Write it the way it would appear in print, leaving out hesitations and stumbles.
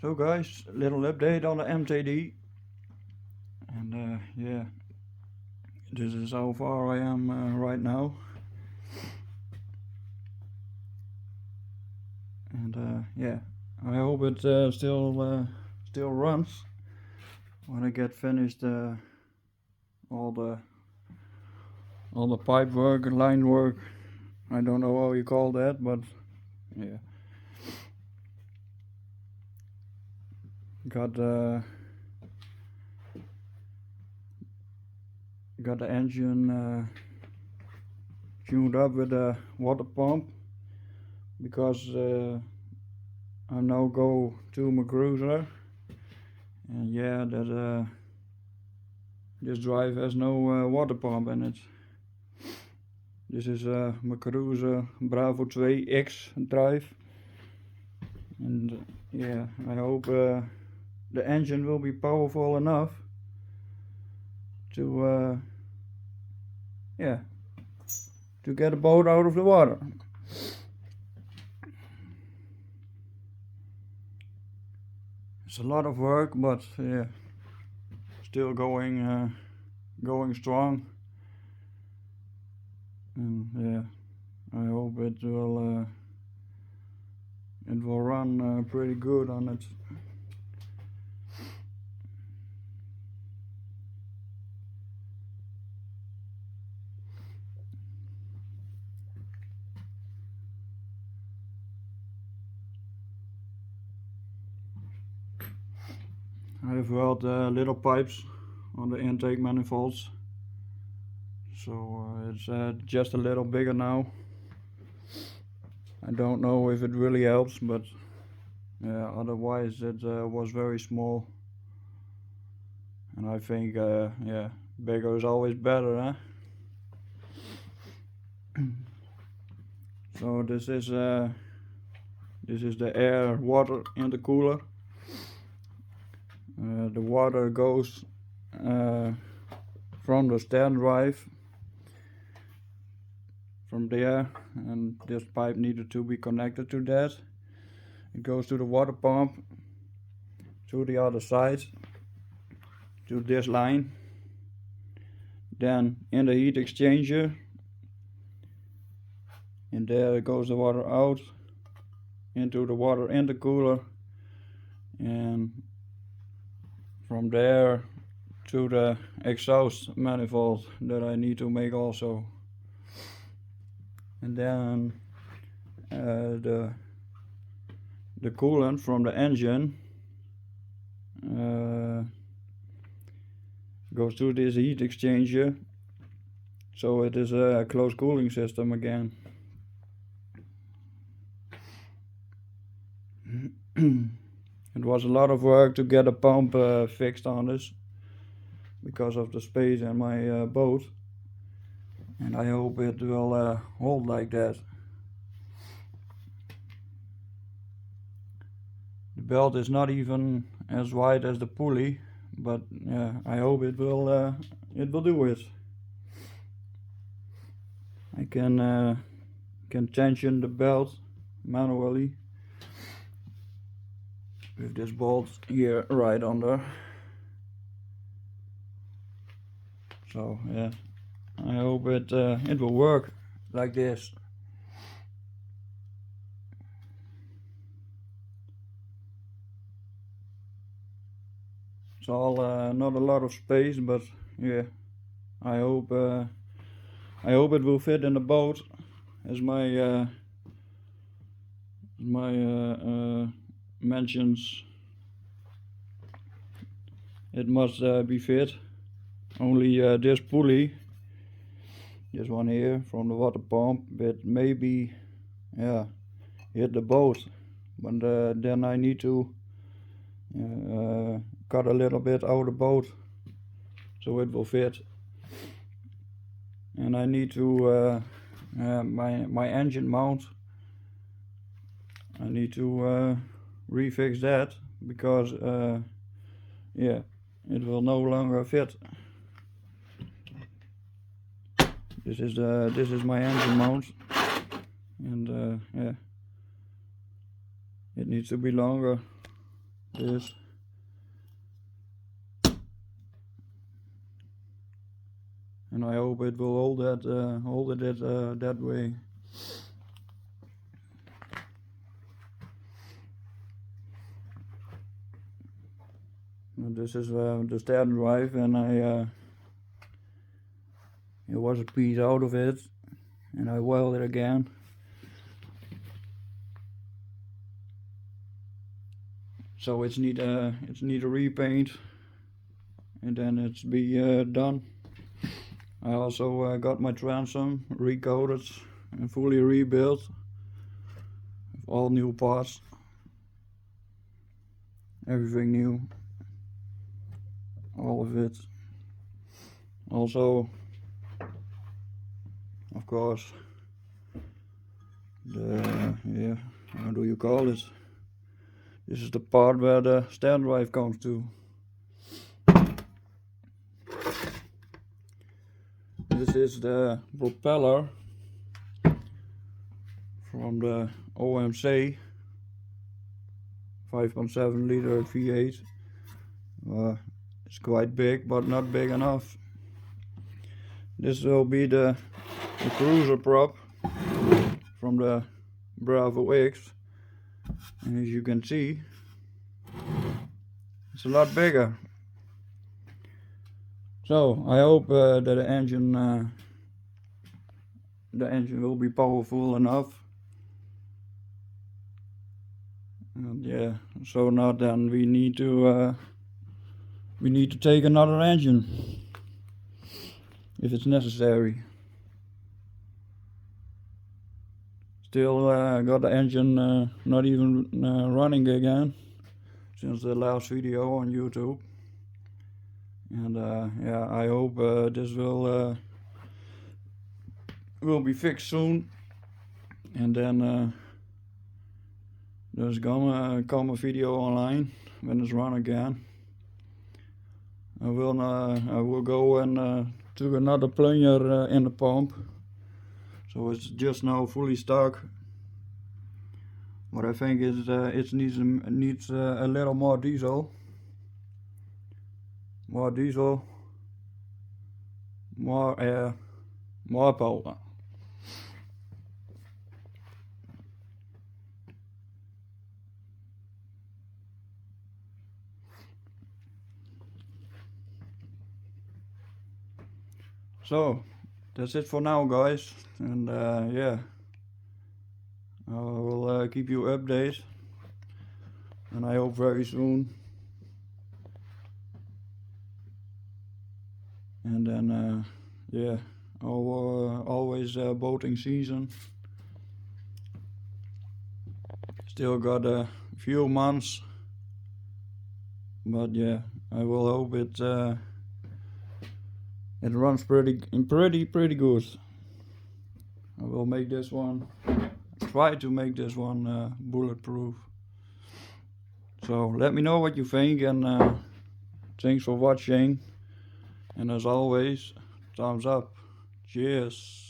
So guys, little update on the MTD, and yeah, this is how far I am right now, and yeah, I hope it still runs when I get finished all the pipe work and line work. I don't know how you call that, but yeah, got the engine tuned up with a water pump because I now go to my cruiser, and yeah, that this drive has no water pump in it. This is my cruiser Bravo 2X drive, and yeah, I hope the engine will be powerful enough to yeah, to get a boat out of the water. It's a lot of work, but yeah, still going strong, and yeah, I hope it will run pretty good on it. I have welded little pipes on the intake manifolds, so it's just a little bigger now. I don't know if it really helps, but yeah, otherwise it was very small, and I think yeah, bigger is always better, huh? So this is the air water intercooler. The water goes from the stern drive from there, and this pipe needed to be connected to that. It goes to the water pump, to the other side, to this line, then in the heat exchanger, and there goes the water out into the water intercooler, and from there to the exhaust manifold that I need to make also. And then the coolant from the engine goes to this heat exchanger, so it is a closed cooling system again. It was a lot of work to get a pump fixed on this because of the space in my boat, and I hope it will hold like that. The belt is not even as wide as the pulley, but yeah, I hope it will do it. I can tension the belt manually with this bolt here right under. So yeah, I hope it will work like this. It's all not a lot of space, but yeah, I hope it will fit in the boat, as my mentions. It must be fit. Only this pulley, this one here from the water pump, it maybe hit the boat, but then I need to cut a little bit out of the boat so it will fit. And I need to my engine mount, I need to refix that because yeah, it will no longer fit. This is my engine mount, and yeah, it needs to be longer. this. And I hope it will hold it that way. And this is the stern drive, and it was a piece out of it, and I welded it again. So it's need a repaint, and then it's be done. I also got my transom recoated and fully rebuilt with all new parts, everything new, all of it. Also, of course, how do you call it? This is the part where the stern drive comes to. This is the propeller from the OMC 5.7 liter V8. It's quite big, but not big enough. This will be the cruiser prop from the Bravo X, and as you can see, it's a lot bigger. So I hope that the engine will be powerful enough. And yeah, so now then we need to take another engine if it's necessary. Still got the engine not even running again since the last video on YouTube. And yeah, I hope this will be fixed soon, and then there's gonna come a video online when it's run again. I will go and to another plunger in the pump, so it's just now fully stuck. What I think is it needs a little more diesel. More diesel, more air, more power. So that's it for now, guys, and yeah, I will keep you updated, and I hope very soon. And then yeah, always boating season. Still got a few months, but yeah, I will hope it runs pretty good. I will make this one, try to make this one bulletproof. So let me know what you think, and thanks for watching. And as always, thumbs up. Cheers.